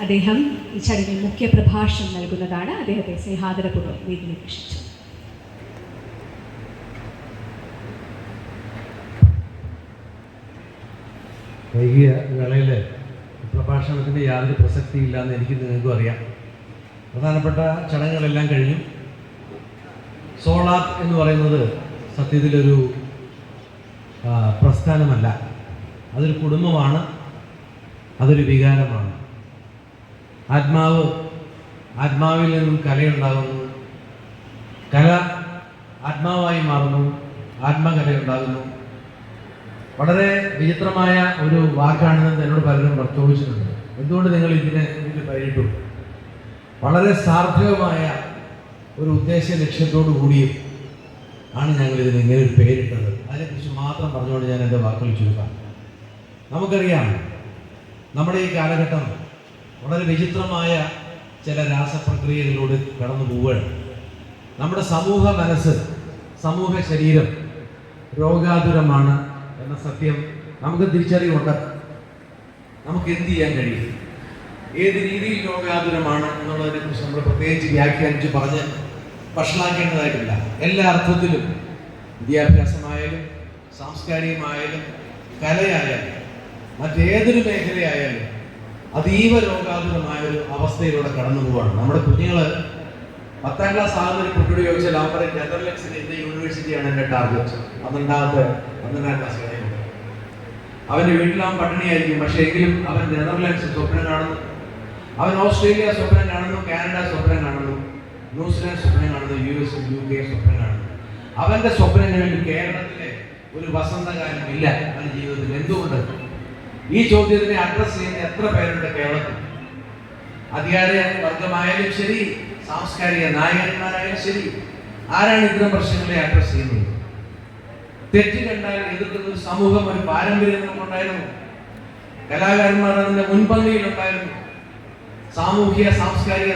അദ്ദേഹം ഈ ചടങ്ങിൽ മുഖ്യ പ്രഭാഷണം നൽകുന്നതാണ്. അദ്ദേഹത്തെ സ്നേഹാദരപൂർവ്വം വേദിയിലേക്ക് ക്ഷണിച്ചു. വൈകിയ വേളയിൽ പ്രഭാഷണത്തിൻ്റെ യാതൊരു പ്രസക്തിയില്ലാന്ന് എനിക്ക് നിങ്ങൾക്കും അറിയാം. പ്രധാനപ്പെട്ട ചടങ്ങുകളെല്ലാം കഴിഞ്ഞു. സോളാർ എന്ന് പറയുന്നത് സത്യത്തിലൊരു പ്രസ്ഥാനമല്ല, അതൊരു കുടുംബമാണ്, അതൊരു വികാരമാണ്. ആത്മാവിൽ നിന്നും കലയുണ്ടാകുന്നു, കല ആത്മാവായി മാറുന്നു, ആത്മകലയുണ്ടാകുന്നു. വളരെ വിചിത്രമായ ഒരു വാക്കാണെന്ന് എന്നോട് പലരും ചോദിച്ചിട്ടുണ്ട്. എന്തുകൊണ്ട് നിങ്ങൾ ഇതിന് പേരിട്ടു? വളരെ സാർത്ഥകമായ ഒരു ഉദ്ദേശ ലക്ഷ്യത്തോടു കൂടിയും ആണ് ഞങ്ങളിതിന് ഇങ്ങനെ ഒരു പേരിട്ടത്. അതിനെക്കുറിച്ച് മാത്രം പറഞ്ഞുകൊണ്ട് ഞാൻ എൻ്റെ വാക്കുകൾ ചുരുക്കാം. നമുക്കറിയാം, നമ്മുടെ ഈ കാലഘട്ടം വളരെ വിചിത്രമായ ചില രാസപ്രക്രിയകളിലൂടെ കടന്നു പോവുകയാണ്. നമ്മുടെ സമൂഹ മനസ്സ്, സമൂഹ ശരീരം രോഗാതുരമാണ് എന്ന സത്യം നമുക്ക് തിരിച്ചറിവുണ്ട്. നമുക്ക് എന്ത് ചെയ്യാൻ കഴിയും, ഏത് രീതിയിൽ രോഗാതുരമാണ് എന്നുള്ളതിനെക്കുറിച്ച് നമ്മൾ പ്രത്യേകിച്ച് വ്യാഖ്യാനിച്ച് പറഞ്ഞ് വഷളാക്കേണ്ടതായിട്ടില്ല. എല്ലാ അർത്ഥത്തിലും വിദ്യാഭ്യാസമായാലും സാംസ്കാരികമായാലും കലയായാലും മറ്റേതൊരു മേഖലയായാലും അതീവ രോഗാതുരമായ ഒരു അവസ്ഥയിലൂടെ കടന്നു പോവുകയാണ്. നമ്മുടെ കുഞ്ഞുങ്ങൾ 10ാം ക്ലാസ് ആകുന്ന ഒരു കുട്ടിയോട് ചോദിച്ചാൽ അവർ നെതർലൻഡ്സിലെ ഇന്ത്യ യൂണിവേഴ്സിറ്റിയാണ് എൻ്റെ ടാർഗറ്റ്. 12ാം ക്ലാസ് കഴിയുമ്പോൾ അവൻ്റെ വീട്ടിലാവൻ പട്ടിണിയായിരിക്കും, പക്ഷേ എങ്കിലും അവൻ നെതർലൻഡ്സ് സ്വപ്നം കാണുന്നു, അവൻ ഓസ്ട്രേലിയ സ്വപ്നം കാണുന്നു, കാനഡ സ്വപ്നം കാണുന്നു, ന്യൂസിലാൻഡ് സ്വപ്നം കാണുന്നു, US UK സ്വപ്നം കാണുന്നു. അവൻ്റെ സ്വപ്നങ്ങളിൽ കേരളത്തിലെ ഒരു വസന്തകാലം ഇല്ല അവൻ്റെ ജീവിതത്തിൽ. എന്തുകൊണ്ട്? ഈ ചോദ്യത്തിനെ അഡ്രസ് ചെയ്യുന്ന എത്ര പേരുണ്ട് കേരളത്തിൽ? അധികാര വർഗമായാലും ശരി, സാംസ്കാരിക നായകന്മാരായാലും ശരി, ആരാണ് ഇത്തരം പ്രശ്നങ്ങളെ അഡ്രസ് ചെയ്യുന്നത്? തെറ്റ് കണ്ടാൽ എതിർക്കുന്ന ഒരു സമൂഹം, ഒരു പാരമ്പര്യം നമുക്കുണ്ടായിരുന്നു. കലാകാരന്മാർ അതിന്റെ മുൻപന്തിയിലുണ്ടായിരുന്നു. സാമൂഹിക സാംസ്കാരിക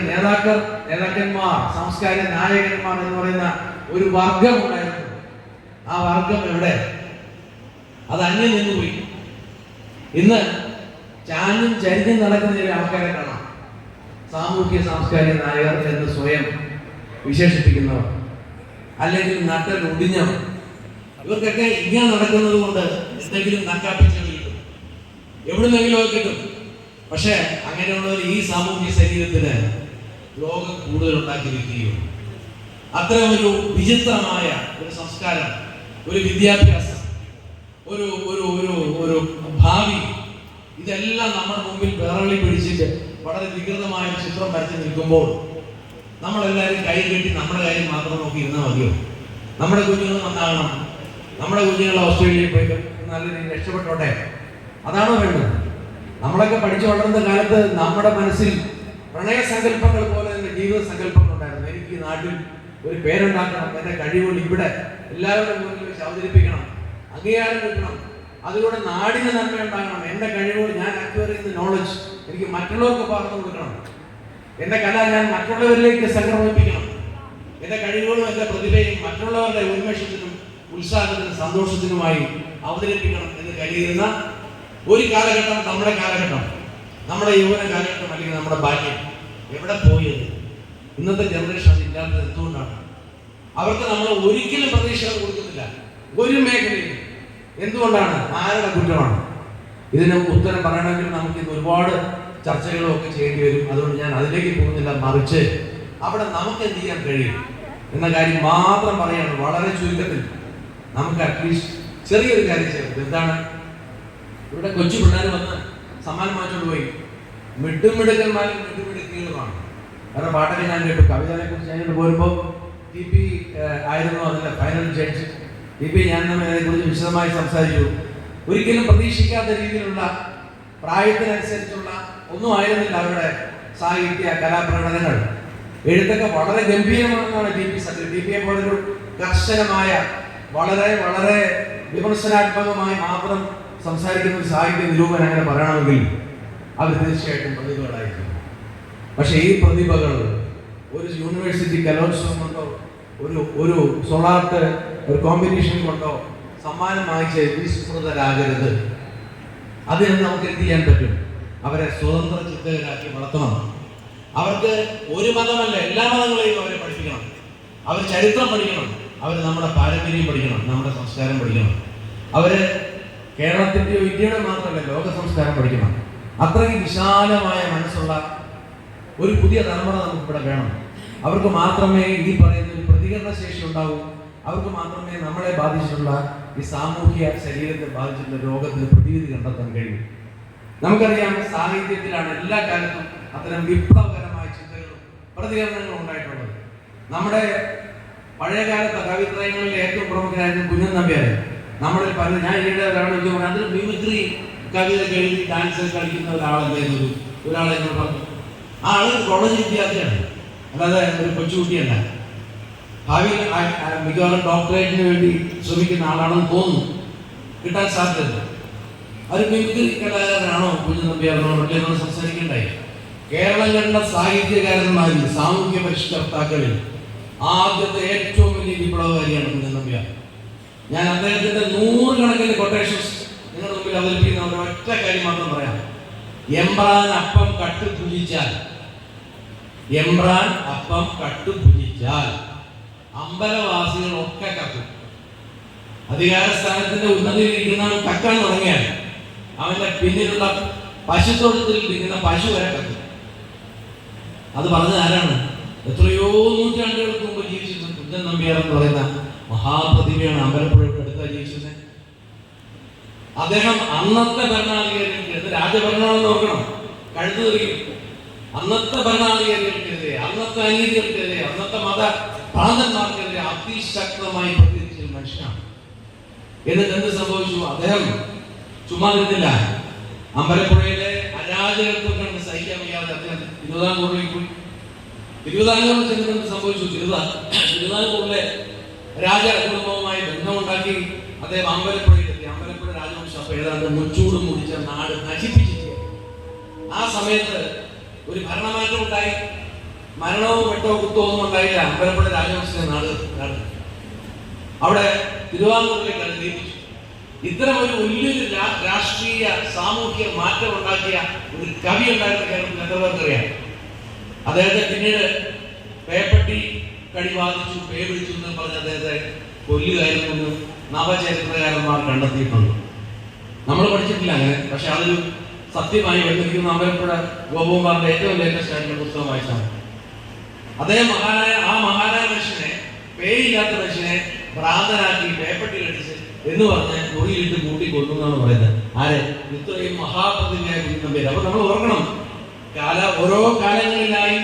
നേതാക്കന്മാർ, സാംസ്കാരിക നായകന്മാർ എന്ന് പറയുന്ന ഒരു വർഗം ഉണ്ടായിരുന്നു. ആ വർഗം എവിടെ? അത് അന്യം നിന്നുപോയി. ഇന്ന് ചാഞ്ഞും ചരിഞ്ഞും നടക്കുന്ന ചില ആൾക്കാരെ കാണാം, സാമൂഹ്യ സാംസ്കാരിക നായകർ എന്ന് സ്വയം വിശേഷിപ്പിക്കുന്നവർ, അല്ലെങ്കിൽ നട്ടൽ ഒടിഞ്ഞവർ. ഇവർക്കൊക്കെ ഇങ്ങനെ നടക്കുന്നത് കൊണ്ട് എന്തെങ്കിലും നക്കാപ്പിച്ച് കിട്ടും, എവിടുന്നെങ്കിലും ഒക്കെ കിട്ടും. പക്ഷെ അങ്ങനെയുള്ളവർ ഈ സാമൂഹ്യ ശരീരത്തിന് രോഗം കൂടുതൽ ഉണ്ടാക്കി വയ്ക്കുകയും അത്തരം ഒരു വിചിത്രമായ ഒരു സംസ്കാരം, ഒരു വിദ്യാഭ്യാസം, ഒരു ഒരു ഒരു ഒരു ഭാവി, ഇതെല്ലാം നമ്മുടെ മുമ്പിൽ വിറളി പിടിച്ചിട്ട് വളരെ വികൃതമായ ചിത്രം വരച്ച് നിൽക്കുമ്പോൾ നമ്മളെല്ലാവരും കൈ കെട്ടി നമ്മുടെ കാര്യം മാത്രം നോക്കി ഇരുന്നാൽ മതിയോ? നമ്മുടെ കുഞ്ഞുങ്ങൾ നന്നാകണം, നമ്മുടെ കുഞ്ഞുങ്ങൾ ഓസ്ട്രേലിയയിൽ പോയി നല്ല രീതിയിൽ രക്ഷപ്പെട്ടോട്ടെ, അതാണോ വേണ്ടത്? നമ്മളൊക്കെ പഠിച്ചു വളർന്ന കാലത്ത് നമ്മുടെ മനസ്സിൽ പ്രണയ സങ്കല്പങ്ങൾ പോലെ തന്നെ ജീവിത സങ്കല്പങ്ങൾ ഉണ്ടായിരുന്നു. എനിക്ക് ഈ നാട്ടിൽ ഒരു പേരുണ്ടാക്കണം, എൻ്റെ കഴിവുകൾ ഇവിടെ എല്ലാവരുടെ മുന്നിൽ വെച്ച് അവതരിപ്പിക്കണം, അംഗീകാരം കിട്ടണം, അതിലൂടെ നാടിന് നന്മ ഉണ്ടാകണം, എൻ്റെ കഴിവുകൾ, ഞാൻ അക്വയർ ചെയ്യുന്ന നോളജ് എനിക്ക് മറ്റുള്ളവർക്ക് പകർന്നു കൊടുക്കണം, എൻ്റെ കല ഞാൻ മറ്റുള്ളവരിലേക്ക് സംക്രമിപ്പിക്കണം, എൻ്റെ കഴിവുകളും എൻ്റെ പ്രതിഭയും മറ്റുള്ളവരുടെ ഉന്മേഷത്തിനും ഉത്സാഹത്തിനും സന്തോഷത്തിനുമായി അവതരിപ്പിക്കണം എന്ന് കരുതുന്ന ഒരു കാലഘട്ടം നമ്മുടെ കാലഘട്ടം, നമ്മുടെ യൗവന കാലഘട്ടം, അല്ലെങ്കിൽ നമ്മുടെ ബാല്യം എവിടെ പോയത്? ഇന്നത്തെ ജനറേഷൻ അതില്ലാത്തത് എന്തുകൊണ്ടാണ്? അവർക്ക് നമ്മൾ ഒരിക്കലും പ്രതീക്ഷകൾ കൊടുക്കുന്നില്ല ഒരു മേഖലയിൽ. എന്തുകൊണ്ടാണ്? ആരുടെ കുറ്റമാണ്? ഇതിന് ഉത്തരം പറയണമെങ്കിൽ നമുക്ക് ഇന്ന് ഒരുപാട് ചർച്ചകളും ഒക്കെ ചെയ്യേണ്ടി വരും. അതുകൊണ്ട് ഞാൻ അതിലേക്ക് പോകുന്നില്ല, മറിച്ച് അവിടെ നമുക്ക് എന്ത് ചെയ്യാൻ കഴിയും എന്ന കാര്യം മാത്രം പറയാണ്. വളരെ ചുരുക്കത്തിൽ നമുക്ക് അറ്റ്ലീസ്റ്റ് ചെറിയൊരു കാര്യം ചെയ്യണം. എന്താണ്? ഇവിടെ കൊച്ചു പിള്ളേർ വന്ന് സമ്മാനം വാങ്ങിച്ചോണ്ട് പോയി. മിടുക്കന്മാരും മിടുക്കികളുമാണ്. വേറെ പാട്ടൊക്കെ ഞാൻ കേട്ടു. കവിതയെ കുറിച്ച് ഞാനിട്ട് പോരുമ്പോൾ TP ആയിരുന്നു അതിൻ്റെ ഫൈനൽ ജഡ്ജ്. TP ഞാൻ അതിനെക്കുറിച്ച് വിശദമായി സംസാരിച്ചു. ഒരിക്കലും പ്രതീക്ഷിക്കാത്ത രീതിയിലുള്ള പ്രായത്തിനനുസരിച്ചുള്ള ഒന്നും ആയിരുന്നില്ല അവരുടെ സാഹിത്യ കലാപ്രകടനങ്ങൾ. എഴുത്തൊക്കെ വളരെ ഗംഭീരമാണെന്നാണ് TPയെ പോലൊരു കർശനമായ വളരെ വളരെ വിമർശനാത്മകമായി മാത്രം സംസാരിക്കുന്ന ഒരു സാഹിത്യ നിരൂപനം അങ്ങനെ പറയണമെങ്കിൽ അവർ തീർച്ചയായിട്ടും പ്രതിഭകളായിരിക്കും. പക്ഷേ ഈ പ്രതിഭകൾ ഒരു യൂണിവേഴ്സിറ്റി കലോത്സവം കൊണ്ടോ ഒരു സോളാർട്ട് ഒരു കോമ്പറ്റീഷൻ കൊണ്ടോ സമ്മാനം വാങ്ങിച്ച് വിസ്മൃതരാകരുത്. അതിന് നമുക്ക് എന്ത് ചെയ്യാൻ പറ്റും? അവരെ സ്വതന്ത്ര ചിന്തകരാക്കി വളർത്തണം. അവർക്ക് ഒരു മതമല്ല, എല്ലാ മതങ്ങളെയും അവരെ പഠിപ്പിക്കണം. അവർ ചരിത്രം പഠിക്കണം, അവർ നമ്മുടെ പാരമ്പര്യം പഠിക്കണം, നമ്മുടെ സംസ്കാരം പഠിക്കണം. അവര് കേരളത്തിൻ്റെയോ ഇന്ത്യയുടെ മാത്രമല്ല, ലോക സംസ്കാരം പഠിക്കണം. അത്രയും വിശാലമായ മനസ്സുള്ള ഒരു പുതിയ തലമുറ നമുക്കിവിടെ വേണം. അവർക്ക് മാത്രമേ ഈ പറയുന്ന ഒരു പ്രതികരണ ശേഷി ഉണ്ടാവൂ. അവർക്ക് മാത്രമേ നമ്മളെ ബാധിച്ചിട്ടുള്ള ഈ സാമൂഹ്യ ശരീരത്തെ ബാധിച്ചിട്ടുള്ള രോഗത്തിന് പ്രതിവിധി കണ്ടെത്താൻ കഴിയും. നമുക്കറിയാം, സാഹിത്യത്തിലാണ് എല്ലാ കാലത്തും അത്തരം വിപ്ലവകരമായ ചിന്തകളും പ്രതികരണങ്ങളും ഉണ്ടായിട്ടുള്ളത്. നമ്മുടെ പഴയകാലത്തെ കവിത്രയങ്ങളിൽ ഏറ്റവും പ്രമുഖനായിരുന്നു കുഞ്ഞൻ നമ്പ്യാർ. നമ്മളിൽ പലരും, ഞാൻ ഈയിടെ ഒരാളെ പറഞ്ഞു, അതിൽ മിമിക്രി കവിത എഴുതി ഡാൻസ് കളിക്കുന്ന ഒരാളെന്തായിരുന്നു ഒരാളെ പറഞ്ഞു. ആ ആള് കോളേജ് വിദ്യാർത്ഥിയാണ്, അല്ലാതെ ഒരു കൊച്ചുകുട്ടിയല്ല. ഭാവിയിൽ മിക്കവാറും ഡോക്ടറേറ്റിന് വേണ്ടി ശ്രമിക്കുന്ന ആളാണെന്ന് തോന്നുന്നു, കിട്ടാൻ സാധ്യത. ഒരു മിമിക്രി കലാകാരനാണോ കുഞ്ഞൻ നമ്പ്യാറിനോട് നമ്മൾ സംസാരിക്കേണ്ടായി. കേരളം കണ്ട സാഹിത്യകാരന്മാരിൽ, സാമൂഹ്യ പരിഷ്കർത്താക്കളിൽ ആദ്യത്തെ ഏറ്റവും വലിയ വിപ്ലവകാരിയാണ് കുഞ്ഞൻ നമ്പ്യാർ. ഞാൻ അദ്ദേഹത്തിന്റെ 100 കണക്കിന് കൊട്ടേഷൻസ് നിങ്ങളുടെ മുമ്പിൽ അവതരിപ്പിക്കുന്ന ഒറ്റ കാര്യം മാത്രം പറയാം. എംബ്രാൻ അപ്പം കട്ട് ഭുജിച്ചാൽ, എംബ്രാൻ അപ്പം കട്ട് ഭുജിച്ചാൽ അമ്പലവാസികളൊക്കെ കത്തും. അധികാര സ്ഥാനത്തിന്റെ ഉന്നതിയിലിരിക്കുന്നവൻ കക്കാൻ തുടങ്ങിയാൽ അവന്റെ പിന്നിലുള്ള പശുത്തൊഴുത്തിൽ ഇരിക്കുന്ന പശു വരെ കത്തും. അത് പറഞ്ഞത് ആരാണ്? എത്രയോ നൂറ്റാണ്ടുകൾക്ക് മുമ്പ് ജീവിച്ചിരുന്ന കുഞ്ഞൻ നമ്പ്യാർ എന്ന് പറയുന്ന മഹാപ്രതിഭയാണ്. അമ്പലപ്പുഴയുടെ അടുത്ത ജീവിച്ചത് അദ്ദേഹം. അന്നത്തെ ഭരണാധികാരികൾക്ക്, രാജഭരണമാണെന്ന് ഓർക്കണം, കഴുതു തെറിയും. അന്നത്തെ ഭരണാധികാരികൾക്കെതിരെ, അന്നത്തെ അനീതികൾക്കെതിരെ, അന്നത്തെ മത പ്രാന്തന്മാർക്കെതിരെ അതിശക്തമായി പ്രതികരിച്ച മനുഷ്യനാണ്. എന്നിട്ട് എന്ത് സംഭവിച്ചു? അദ്ദേഹം ചുമ്മാ നിന്നില്ല. അമ്പലപ്പുഴയിലെ അരാജകത്വങ്ങൾ സഹിക്കാൻ വയ്യാതെ അദ്ദേഹം തിരുവിതാംകൂറിലേക്ക് പോയി. തിരുവിതാംകൂറിൽ ചെന്നിട്ട് സംഭവിച്ചു, തിരുവിതാംകൂറിലെ രാജ കുടുംബവുമായി ബന്ധമുണ്ടാക്കി അദ്ദേഹം അമ്പലപ്പുഴയിലെത്തി. അമ്പലപ്പുഴ രാജവംശം അപ്പൊ ഏതാണ്ട് മുച്ചൂടും മുടിച്ച നാട് നശിപ്പിച്ചിട്ട് ആ സമയത്ത് ഒരു ഭരണമാറ്റം ഉണ്ടായി. മരണവും വെട്ടോ കുത്തോ ഒന്നും ഉണ്ടായില്ല. അമ്പലപ്പുഴ രാജവംശത്തിന്റെ നാട് അവിടെ തിരുവാങ്കൂറിലേക്ക് അത് നിയമിച്ചു. ഇത്തരം ഒരു വലിയൊരു രാഷ്ട്രീയ സാമൂഹ്യ മാറ്റം ഉണ്ടാക്കിയ ഒരു കവി ഉണ്ടായിരുന്ന കേരളത്തിൽ എത്ര പേർക്കറിയാം? അദ്ദേഹത്തെ പിന്നീട് പേപ്പട്ടി കടി ബാധിച്ചു, പേ പിടിച്ചു എന്ന് പറഞ്ഞ് അദ്ദേഹത്തെ കൊല്ലുകയായിരുന്നു നവചരിത്രകാരന്മാർ കണ്ടെത്തിയിട്ടുണ്ട്. നമ്മൾ പഠിച്ചിട്ടില്ല അങ്ങനെ, പക്ഷെ അതൊരു സത്യമായി വെളിപ്പെടുത്തുന്ന അമ്പലപ്പുഴ ഗോപകുമാറിന്റെ ഏറ്റവും ലേറ്റസ്റ്റ് ആയിട്ടുള്ള പുസ്തകം വായിച്ചാണ്. അദ്ദേഹം മഹാനായ മനുഷ്യനെ, പേയില്ലാത്ത മനുഷ്യനെ ഭ്രാന്തനാക്കി പേപ്പട്ടി കടിച്ച് എന്ന് പറഞ്ഞ് മുറിയിലിട്ട് കൂട്ടിക്കൊണ്ടു എന്നാണ് പറയുന്നത്. ആര്? ഇത്രയും മഹാപ്രതിജ്ഞയായ കുഞ്ഞൻ നമ്പ്യാർ. അപ്പൊ നമ്മൾ ഓർക്കണം, ഓരോ കാലങ്ങളിലായി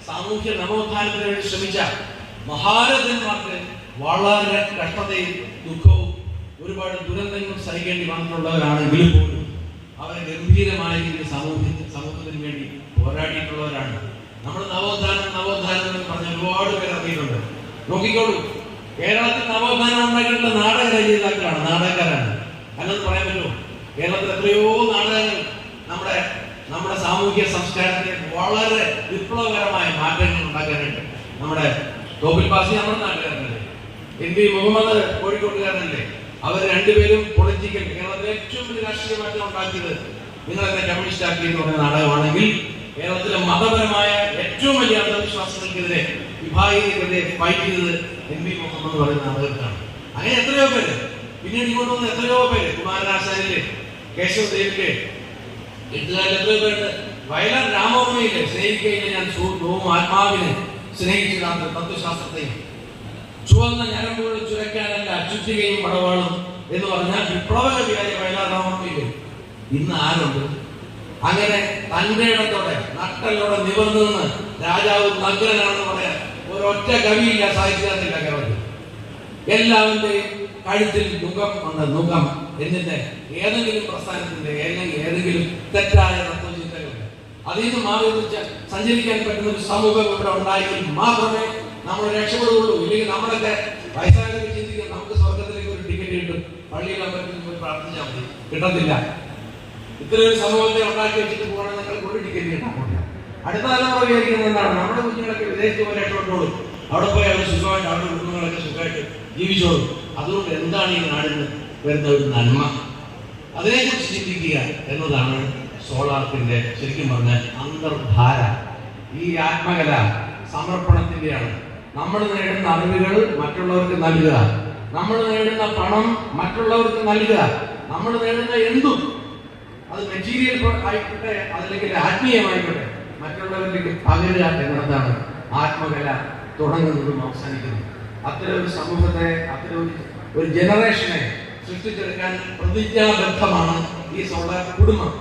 സാമൂഹ്യ നവോത്ഥാനത്തിന് വേണ്ടി ശ്രമിച്ച മഹാരഥന്മാർക്ക് വളരെ കഷ്ടതയും ദുഃഖവും ഒരുപാട് ദുരന്തങ്ങളും സഹിക്കേണ്ടി വന്നിട്ടുള്ളവരാണെങ്കിലും പോലും അവരെ ഗംഭീരമായ രീതിയിൽ സമൂഹത്തിന് വേണ്ടി പോരാടിയിട്ടുള്ളവരാണ്. നമ്മൾ നവോത്ഥാനം എന്ന് പറഞ്ഞ ഒരുപാട് പേര് അറിയുന്നുണ്ട്. നോക്കിക്കോളൂ, കേരളത്തിൽ നവോത്ഥാനം ഉണ്ടാക്കിയിട്ടുള്ള നാടകക്കാരാണ്. അല്ലെന്ന് പറയാൻ പറ്റുമോ? കേരളത്തിൽ എത്രയോ നാടകങ്ങൾ നമ്മുടെ സാമൂഹ്യ സംസ്കാരത്തെ വളരെ വിപ്ലവകരമായ മാറ്റങ്ങൾ ഉണ്ടാക്കാനുണ്ട്. നമ്മുടെ തോപ്പിൽ പാസി നമ്മുടെ നാട്ടുകാരനല്ലേ, NP മുഹമ്മദ് കോഴിക്കോട്ടുകാരനല്ലേ. അവർ രണ്ടുപേരും പൊളിറ്റിക്കൽ, കേരളത്തിലെ ഏറ്റവും വലിയ രാഷ്ട്രീയ മാറ്റം ഉണ്ടാക്കിയത് നിങ്ങളെന്നെ കമ്മ്യൂണിസ്റ്റ് ആക്കി എന്ന് പറയുന്ന നാടകമാണെങ്കിൽ, കേരളത്തിലെ മതപരമായ ഏറ്റവും വലിയ അന്ധവിശ്വാസങ്ങൾക്കെതിരെ, വിഭാഗീയതയ്ക്കെതിരെ ഫൈറ്റ് ചെയ്തത് NP മുഹമ്മദ് എന്ന് പറയുന്ന നാടകത്താണ്. അങ്ങനെ എത്രയോ പേര്, പിന്നീട് ഇങ്ങോട്ട് വന്ന എത്രയോ പേര്, കുമാരനാശാനിലെ, കേശവദേവിലെ, എഴുത്തുകാരിൽ എത്രയോ പേരുണ്ട്. വയലാർ രാമവർമ്മയിലെ സ്നേഹിക്കയിലെ ഞാൻ ആത്മാവിനെ സ്നേഹിച്ചിടാത്ത തത്വശാസ്ത്രത്തെയും, ചുവന്ന ഞരമ്പുകൾ ചുരക്കാനല്ല ചുറ്റികയും പടവാളും എന്ന് പറഞ്ഞാൽ വിപ്ലവകവിയായ വയലാർ രാമവർമ്മയിലെ ഇന്ന് ആരുണ്ട്? അങ്ങനെ തന്റെ ഇടത്തോടെ നട്ടലോടെ നിവർന്നു നിന്ന് രാജാവ് നഗ്നനാണെന്ന് പറയാൻ ഒരൊറ്റ കവിയില്ല, സാഹിത്യകാരനില്ല കേരളത്തിൽ. എല്ലാവരുടെയും കഴുത്തിൽ മുഖം ഉണ്ട്. മുഖം എന്നിട്ട് ഏതെങ്കിലും പ്രസ്ഥാനത്തിന്റെ ഏതെങ്കിലും തെറ്റായ തത്വചിന്തകളുണ്ട്. അതിൽ നിന്ന് മാറി സഞ്ചരിക്കാൻ പറ്റുന്ന ഒരു സമൂഹം ഇവിടെ ഉണ്ടായെങ്കിൽ മാത്രമേ നമ്മൾ രക്ഷപ്പെടുകയുള്ളൂ. ഇല്ലെങ്കിൽ നമ്മളൊക്കെ വയസ്സായതൊക്കെ ചിന്തിക്കും, നമുക്ക് സ്വർഗത്തിലേക്ക് ഒരു ടിക്കറ്റ് കിട്ടും, പള്ളിയിൽ അമ്പലത്തിൽ പോയി പ്രാർത്ഥിച്ചാൽ മതി. കിട്ടത്തില്ല. ഇത്രയൊരു സമൂഹത്തെ ഉണ്ടാക്കി വെച്ചിട്ട് പോകണം, നിങ്ങൾക്ക് ഒരു ടിക്കറ്റ് കിട്ടാൻ പറ്റില്ല. അടുത്ത തലമുറ വിചാരിക്കുന്നത് എന്താണ്? നമ്മുടെ കുഞ്ഞുങ്ങളൊക്കെ വിദേശത്ത് പോയി രക്ഷപ്പെട്ടോളൂ, അവിടെ പോയി അവർ സുഖമായിട്ട്, അവരുടെ കുടുംബങ്ങളൊക്കെ സുഖമായിട്ട് ജീവിച്ചോളൂ. അതുകൊണ്ട് എന്താണ് ഈ നാടിന് വരുന്ന ഒരു നന്മ? അതിനെക്കുറിച്ച് ചിന്തിക്കുക എന്നതാണ് സോളാർക്കിന്റെ ശരിക്കും പറഞ്ഞാൽ അന്തർധാര. ഈ ആത്മകല സമർപ്പണത്തിന്റെയാണ്. നമ്മൾ നേടുന്ന അറിവുകൾ മറ്റുള്ളവർക്ക് നൽകുക, നമ്മൾ നേടുന്ന പണം മറ്റുള്ളവർക്ക് നൽകുക, നമ്മൾ നേടുന്ന എന്തും, അത് മെറ്റീരിയൽ ആയിക്കോട്ടെ അതല്ലെങ്കിൽ ആത്മീയമായിക്കോട്ടെ, മറ്റുള്ളവരിലേക്ക് പകരുക എന്നതാണ് ആത്മകല തുടങ്ങുന്നതും അവസാനിക്കുന്നതും. അത്തരം ഒരു സമൂഹത്തെ, അത്തരം ഒരു ജനറേഷനെ സൃഷ്ടിച്ചെടുക്കാൻ പ്രതിജ്ഞാബദ്ധമാണ് ഈ സോളാർ കുടുംബം.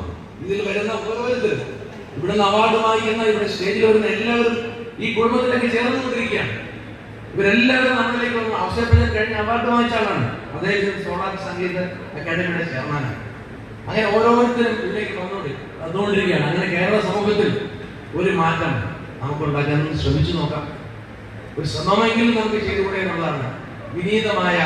ഇതിൽ വരുന്ന ഓരോരുത്തരും, ഇവിടുന്ന് അവാർഡ് വാങ്ങിക്കുന്ന, ഇവിടെ സ്റ്റേജിൽ വരുന്ന എല്ലാവരും ഈ കുടുംബത്തിലേക്ക് ചേർന്നുകൊണ്ടിരിക്കുകയാണ്. ഇവരെല്ലാവരും നമ്മളിലേക്ക് വന്നു. അവസരപ്പെടാൻ കഴിഞ്ഞ അവാർഡ് വാങ്ങിച്ച ആളാണ് അദ്ദേഹം, സോളാർ സംഗീത അക്കാദമിയുടെ ചെയർമാനാണ്. അങ്ങനെ ഓരോരുത്തരും ഇതിലേക്ക് വന്നുകൊണ്ടിരിക്കുകയാണ്. അങ്ങനെ കേരള സമൂഹത്തിൽ ഒരു മാറ്റം നമുക്കുണ്ടാക്കാൻ ശ്രമിച്ചു നോക്കാം. ഒരു ശ്രമമെങ്കിലും നമുക്ക് ചെയ്തുകൂടെ എന്നുള്ളതാണ് വിനീതമായ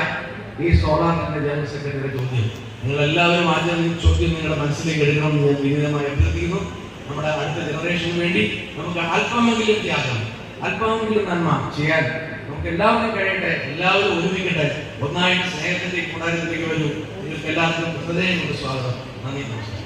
ഈ സോളാറിന്റെ ജനറൽ സെക്രട്ടറിയുടെ ചോദ്യം. നിങ്ങളെല്ലാവരും ആദ്യം ചോദ്യം നിങ്ങളുടെ മനസ്സിലേക്ക് എടുക്കണമെന്ന് ഞാൻ വിനീതമായി അഭ്യർത്ഥിക്കുന്നു. നമ്മുടെ അടുത്ത ജനറേഷന് വേണ്ടി നമുക്ക് അല്പമെങ്കിലും ത്യാഗം, അല്പമെങ്കിലും നന്മ ചെയ്യാൻ നമുക്ക് എല്ലാവരും കഴിയട്ടെ. എല്ലാവരും ഒരുമിക്കട്ടെ. ഒന്നായിട്ട് സ്നേഹത്തിന്റെ കൂടാരത്തിലേക്ക് വരൂ. നിങ്ങൾക്ക് എല്ലാവർക്കും ഹൃദയം കൊണ്ട് സ്വാഗതം. നന്ദി, നമസ്കാരം.